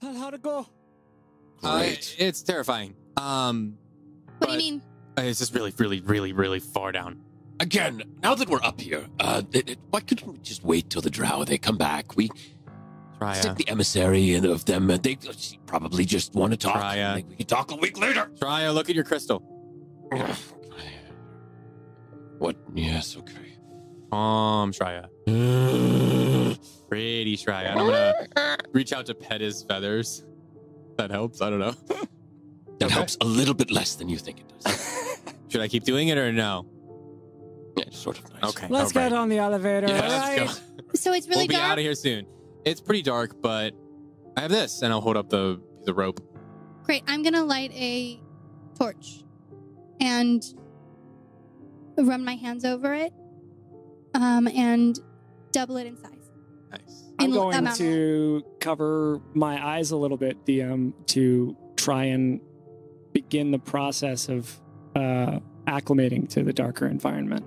How'd it go? It's terrifying. What do you mean? It's just really, really, really, really far down. Again, now that we're up here, why couldn't we just wait till the drow, they come back? We stick the emissary of them, and they probably just want to talk. We can talk a week later. Traya, look at your crystal. What? Yes, okay. Shreya. Pretty Shreya. I'm gonna reach out to pet his feathers. That helps. I don't know. That helps a little bit less than you think it does. Should I keep doing it or no? Yeah, it's sort of nice. Okay. Let's get on the elevator. Yeah, All let's right. go. So it's really We'll be dark? out of here soon. It's pretty dark, but I have this, and I'll hold up the rope. Great. I'm going to light a torch and run my hands over it and double it in size. Nice. I'm going to cover my eyes a little bit, DM, to try and begin the process of acclimating to the darker environment.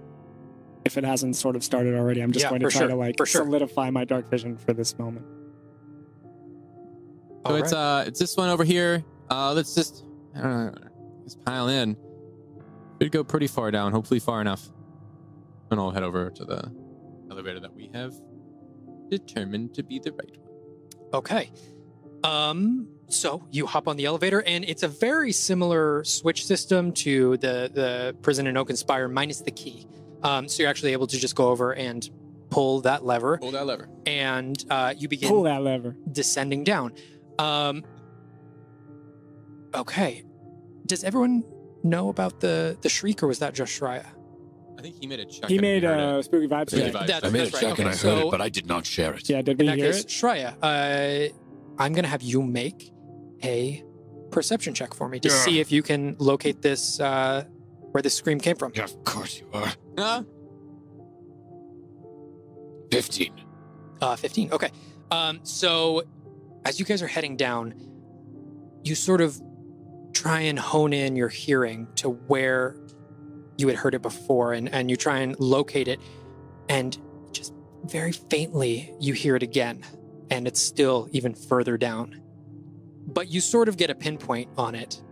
If it hasn't sort of started already, I'm just going to try to solidify my dark vision for this moment. So it's this one over here. Let's just pile in. It'd go pretty far down, hopefully far enough. And I'll head over to the elevator that we have determined to be the right one. Okay. So you hop on the elevator, and it's a very similar switch system to the prison in Oaken Spire, minus the key. So you're actually able to just go over and pull that lever. Pull that lever. And you begin pull that lever. Descending down. Okay. Does everyone know about the shriek, or was that just Shreya? I think he made a check. He made a spooky vibes check. I made a check and I heard it, but I did not share it. Yeah, did we in that hear case, it? Shreya, I'm going to have you make a perception check for me to see if you can locate this, where this scream came from. Yeah, of course you are. 15. 15, okay. So as you guys are heading down, you sort of try and hone in your hearing to where you had heard it before, and you try and locate it, and just very faintly you hear it again, and it's still even further down. But you sort of get a pinpoint on it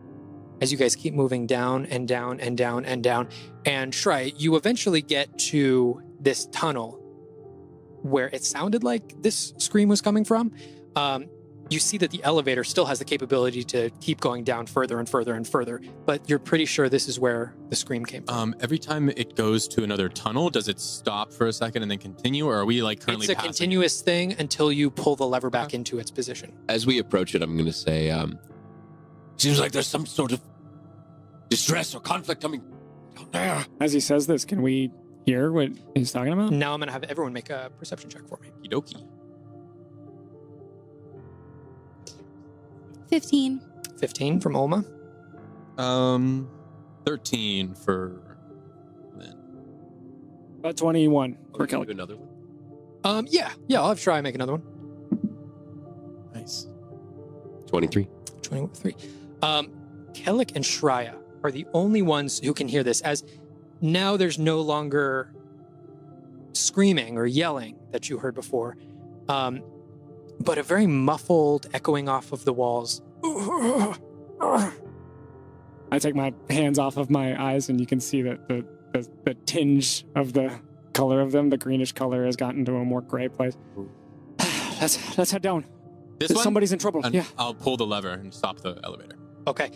as you guys keep moving down and down and down and down. And Shrey, you eventually get to this tunnel where it sounded like this scream was coming from. You see that the elevator still has the capability to keep going down further and further and further, but you're pretty sure this is where the scream came from. Every time it goes to another tunnel, does it stop for a second and then continue, or are we like currently It's a continuous thing until you pull the lever back into its position. As we approach it, I'm going to say, seems like there's some sort of distress or conflict coming down there. As he says this, can we hear what he's talking about? Now I'm going to have everyone make a perception check for me. Okie 15. 15 from Olma. 13 for Lynn. About 21 for Kelly. Another one? Yeah, I'll have Shry make another one. Nice. 23. 23. Kellic and Shreya are the only ones who can hear this, as now there's no longer screaming or yelling that you heard before, but a very muffled echoing off of the walls. I take my hands off of my eyes, and you can see that the tinge of the color of them, the greenish color, has gotten to a more gray place. Let's head down. Somebody's in trouble. Yeah. I'll pull the lever and stop the elevator. Okay.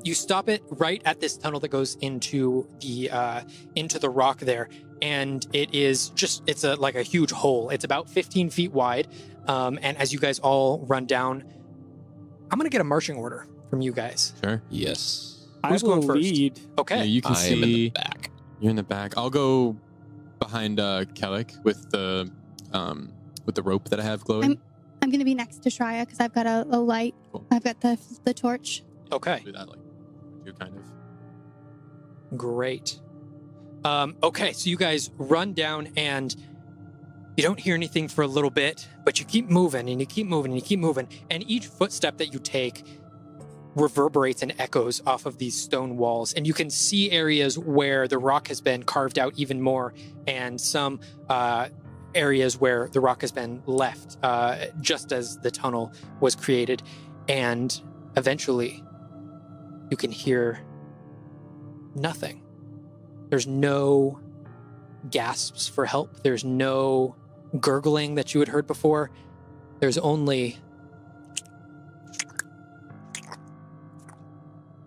You stop it right at this tunnel that goes into the rock there, and it's like a huge hole. It's about 15 feet wide, and as you guys all run down, I'm gonna get a marching order from you guys. Sure. Yes. Who's going first? Lead. Okay. Yeah, you can see. I'm in the back. You're in the back. I'll go behind Kellic with the rope that I have glowing. I'm going to be next to Shreya because I've got a light. Cool. I've got the torch. Okay. Do that you kind of. Great. Okay, so you guys run down, and you don't hear anything for a little bit, but you keep moving, and you keep moving, and you keep moving, and each footstep that you take reverberates and echoes off of these stone walls, and you can see areas where the rock has been carved out even more, and some areas where the rock has been left just as the tunnel was created. And eventually, you can hear nothing. There's no gasps for help. There's no gurgling that you had heard before. There's only...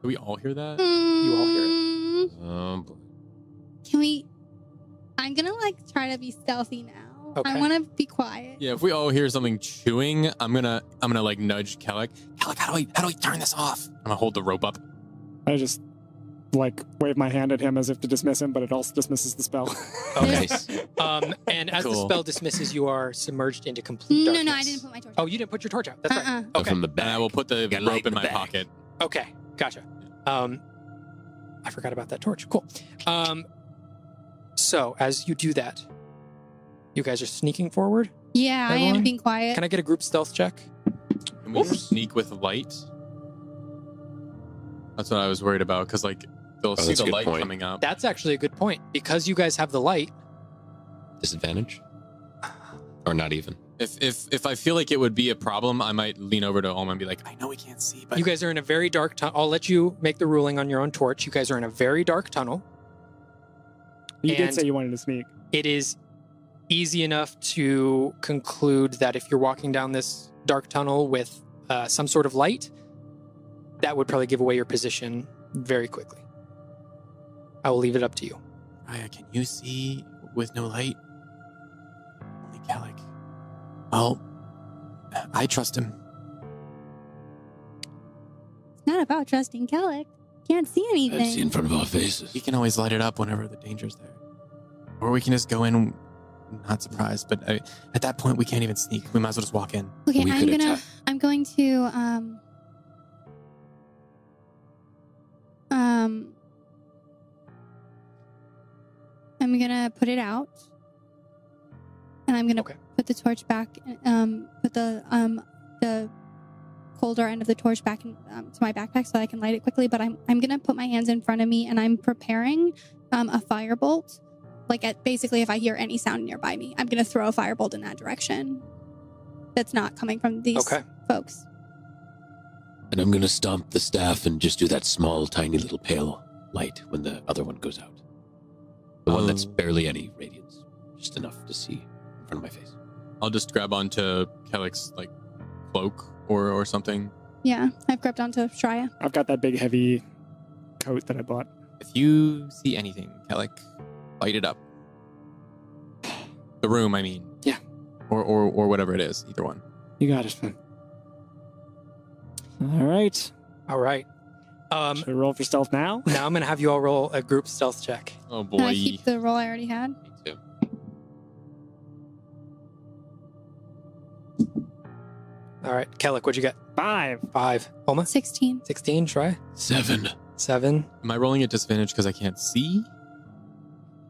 Do we all hear that? You all hear it. Can we... I'm gonna try to be stealthy now. Okay. I want to be quiet. Yeah, if we all hear something chewing, I'm gonna nudge Kellic. Kellic, how do we turn this off? I'm gonna hold the rope up. I just wave my hand at him as if to dismiss him, but it also dismisses the spell. Okay. And as the spell dismisses, you are submerged into complete darkness. No, I didn't put my torch out. Oh, you didn't put your torch out. That's right. Go Okay. from the back. And I will put the rope in my pocket. Okay, gotcha. I forgot about that torch. Cool. So as you do that, you guys are sneaking forward. Yeah, I Everyone? am being quiet. Can I get a group stealth check? Can we sneak with light? That's what I was worried about, because they'll see that's a the good light point. coming up. That's actually a good point. Because you guys have the light. Disadvantage? Or not even? If I feel like it would be a problem, I might lean over to Alma and be like, I know we can't see, but You guys are in a very dark tunnel. I'll let you make the ruling on your own torch. You guys are in a very dark tunnel. You did And- say you wanted to sneak. It is easy enough to conclude that if you're walking down this dark tunnel with some sort of light, that would probably give away your position very quickly. I will leave it up to you. Raya, can you see with no light? Only Kellic. Well, I trust him. It's not about trusting Kellic. Can't see anything. Can't see in front of our faces. We can always light it up whenever the danger's there. Or we can just go in not surprised, but at that point we can't even sneak. We might as well just walk in. Okay, We could attack. I'm going to I'm gonna put it out, and I'm gonna Okay. put the torch back. Put the colder end of the torch back to my backpack so I can light it quickly. But I'm gonna put my hands in front of me, and I'm preparing a firebolt. Basically, if I hear any sound nearby me, I'm gonna throw a firebolt in that direction. That's not coming from these folks. And I'm going to stomp the staff and just do that small, tiny little pale light when the other one goes out. The one that's barely any radiance. Just enough to see in front of my face. I'll just grab onto Kellic's cloak or something. Yeah, I've grabbed onto Shreya. I've got that big heavy coat that I bought. If you see anything, Kellic, light it up. The room, I mean. Yeah. Or whatever it is, either one. You got it, Finn. All right. All right. Should we roll for stealth now? Now I'm going to have you all roll a group stealth check. Oh boy. Can I keep the roll I already had? Me too. All right. Kellic, what'd you get? 5. 5. Oma? 16. 16. Try. 7. 7. Am I rolling at disadvantage because I can't see?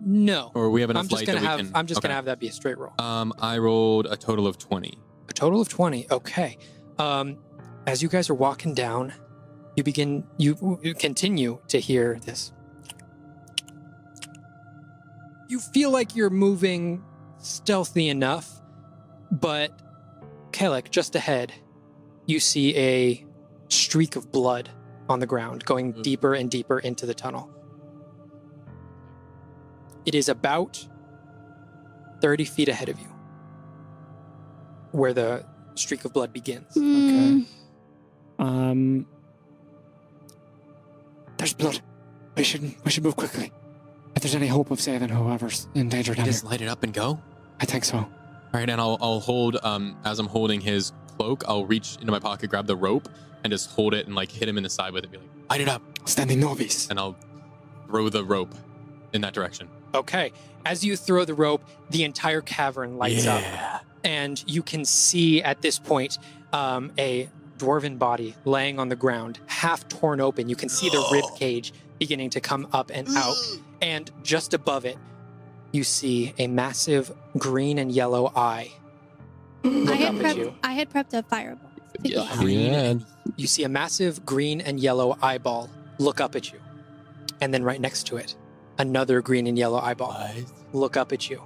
No. Or we have enough I'm just light gonna that have we can... I'm just Okay. gonna have that be a straight roll. I rolled a total of 20. A total of 20. Okay. As you guys are walking down, you continue to hear this. You feel like you're moving stealthy enough, but Kellic, just ahead, you see a streak of blood on the ground going deeper and deeper into the tunnel. It is about 30 feet ahead of you, where the streak of blood begins. Mm, There's blood. We should move quickly. If there's any hope of saving whoever's in danger down here. Just light it up and go? I think so. All right, and I'll hold, as I'm holding his cloak, I'll reach into my pocket, grab the rope, and just hold it and hit him in the side with it, be like, light it up. Standing novice. And I'll throw the rope in that direction. Okay. As you throw the rope, the entire cavern lights up. And you can see at this point a dwarven body laying on the ground, half torn open. You can see the rib cage beginning to come up and out. And just above it, you see a massive green and yellow eye look up at you. I had prepped a firebolt. Yeah. You see a massive green and yellow eyeball look up at you. And then right next to it, another green and yellow eyeball look up at you.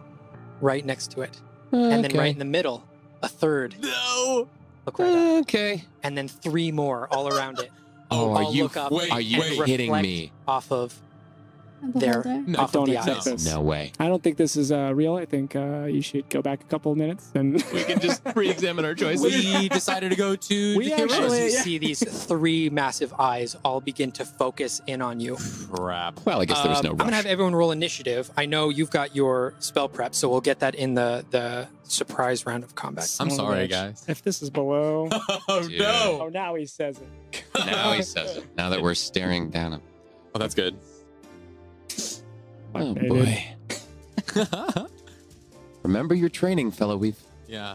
Right next to it, And then right in the middle, a third. No. Look right up. Okay. And then 3 more all around it. Oh, All look up are you and kidding reflect me? Off of The their beholder. No, off of don't the accept eyes. this. No way. I don't think this is real. I think you should go back a couple of minutes and We can just re-examine our choices. We decided to go to We Decay actually- Rose. You yeah. see these 3 massive eyes all begin to focus in on you. Crap. Well, I guess there was no I'm rush. gonna have everyone roll initiative. I know you've got your spell prep, so we'll get that in the surprise round of combat. I'm Son of a sorry, bitch. guys. If this is below, Oh Dude. no. oh, now he says it. Now he says it. Now that we're staring down at Oh, that's good. Oh, Baby. boy. Remember your training, fellow. We've Yeah.